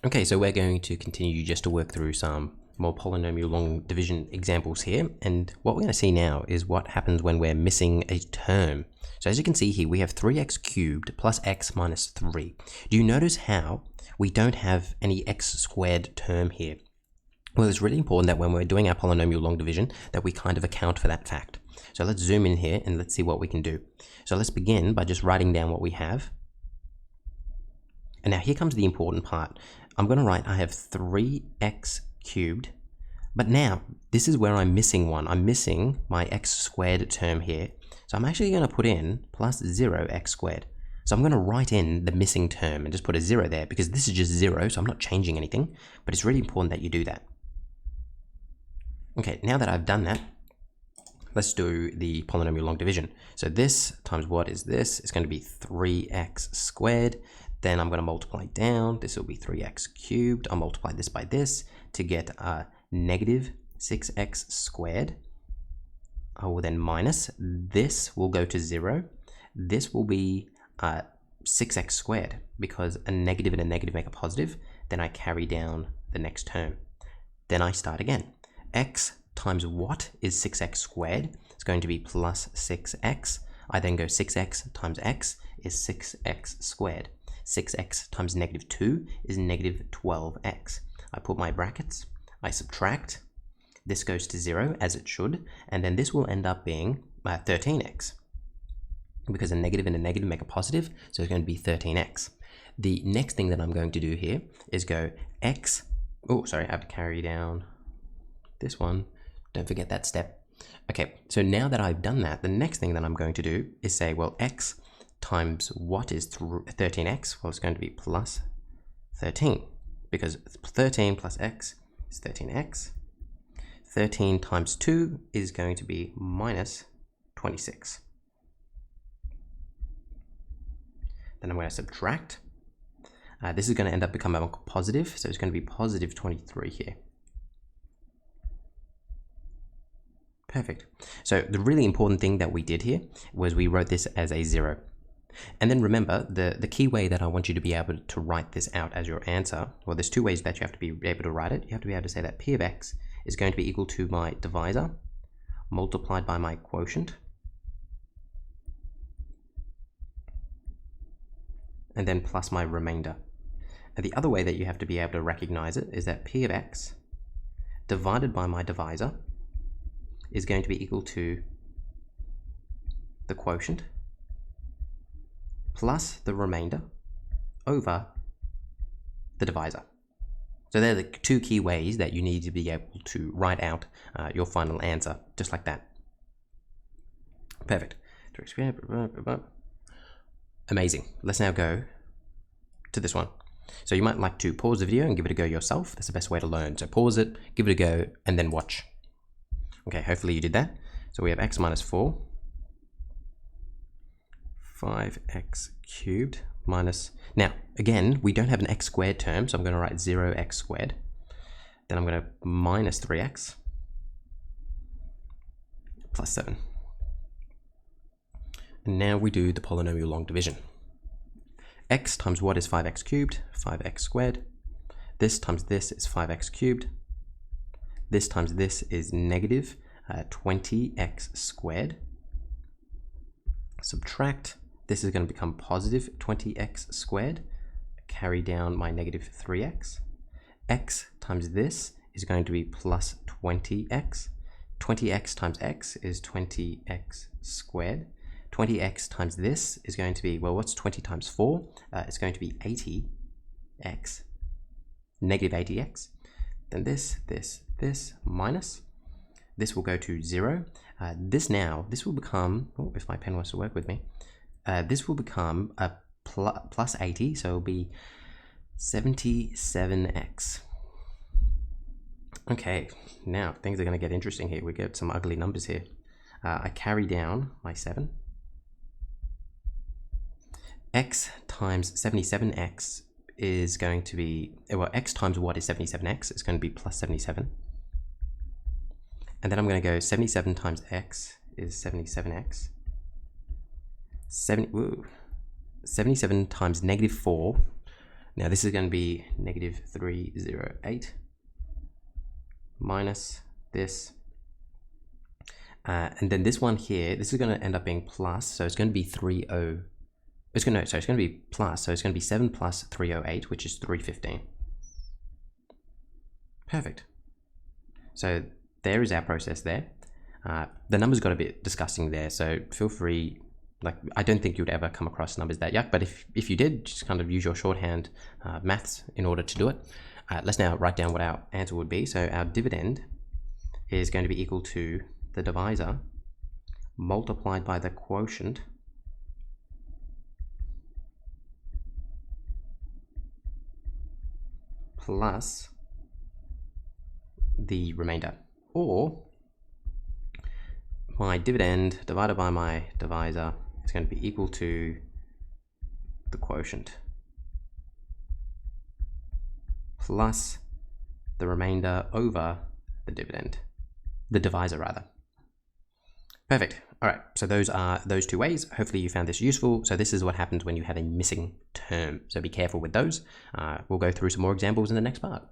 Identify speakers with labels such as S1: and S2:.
S1: Okay, so we're going to continue just to work through some more polynomial long division examples here. And what we're going to see now is what happens when we're missing a term. So as you can see here, we have 3x cubed plus x minus 3. Do you notice how we don't have any x squared term here? Well, it's really important that when we're doing our polynomial long division, that we kind of account for that fact. So let's zoom in here and let's see what we can do. So let's begin by just writing down what we have. And now here comes the important part. I'm going to write I have 3x cubed, but now this is where I'm missing one. I'm missing my x squared term here. So I'm actually going to put in plus 0x squared. So I'm going to write in the missing term and just put a 0 there because this is just 0, so I'm not changing anything, but it's really important that you do that. Okay, now that I've done that, let's do the polynomial long division. So this times what is this? It's going to be 3x squared. Then I'm going to multiply down. This will be 3x cubed. I'll multiply this by this to get negative 6x squared. I will then minus. This will go to 0. This will be 6x squared because a negative and a negative make a positive. Then I carry down the next term. Then I start again. X times what is 6x squared? It's going to be plus 6x. I then go 6x times x is 6x squared. 6x times negative 2 is negative 12x. I put my brackets, I subtract, this goes to 0 as it should, and then this will end up being 13x. Because a negative and a negative make a positive, so it's going to be 13x. The next thing that I'm going to do here is go x, oh sorry, I have to carry down this one, don't forget that step. Okay, so now that I've done that, the next thing that I'm going to do is say, well, x times what is 13x? Well, it's going to be plus 13 because 13 plus x is 13x. 13 times 2 is going to be minus 26. Then I'm going to subtract. This is going to end up becoming a positive, so it's going to be positive 23 here. Perfect. So the really important thing that we did here was we wrote this as a 0. And then remember, the key way that I want you to be able to write this out as your answer, well, there's two ways that you have to be able to write it. You have to be able to say that p of x is going to be equal to my divisor multiplied by my quotient. And then plus my remainder. And the other way that you have to be able to recognize it is that p of x divided by my divisor is going to be equal to the quotient plus the remainder over the divisor. So they're the two key ways that you need to be able to write out your final answer, just like that. Perfect. Amazing. Let's now go to this one. So you might like to pause the video and give it a go yourself. That's the best way to learn. So pause it, give it a go, and then watch. Okay, hopefully you did that. So we have x minus 4. 5x cubed minus, now again we don't have an x squared term, so I'm going to write 0x squared, then I'm going to minus 3x plus 7, and now we do the polynomial long division. X times what is 5x cubed? 5x squared. This times this is 5x cubed. This times this is negative 20x squared. Subtract. This is going to become positive 20x squared. Carry down my negative 3x. X times this is going to be plus 20x. 20x times x is 20x squared. 20x times this is going to be, well, what's 20 times 4? It's going to be 80x. Negative 80x. Then this minus. This will go to 0. This will become, oh, if my pen wants to work with me, this will become a plus 80, so it'll be 77x. Okay, now things are going to get interesting here. We get some ugly numbers here. I carry down my 7. X times 77x is going to be, well, x times what is 77x? It's going to be plus 77. And then I'm going to go 77 times x is 77x. 77 times negative 4 Now this is going to be negative 308 minus this. And then this one here, this is going to end up being plus, so it's going to be 30. It's going to be plus, so it's going to be 7 plus 308, which is 315. Perfect. So there is our process there. The numbers got a bit disgusting there, so feel free. Like, I don't think you'd ever come across numbers that yuck, but if you did, just kind of use your shorthand maths in order to do it. Let's now write down what our answer would be. So our dividend is going to be equal to the divisor multiplied by the quotient plus the remainder, or my dividend divided by my divisor is going to be equal to the quotient plus the remainder over the divisor rather. Perfect. All right, so those are those two ways. Hopefully you found this useful. So this is what happens when you have a missing term. So be careful with those. We'll go through some more examples in the next part.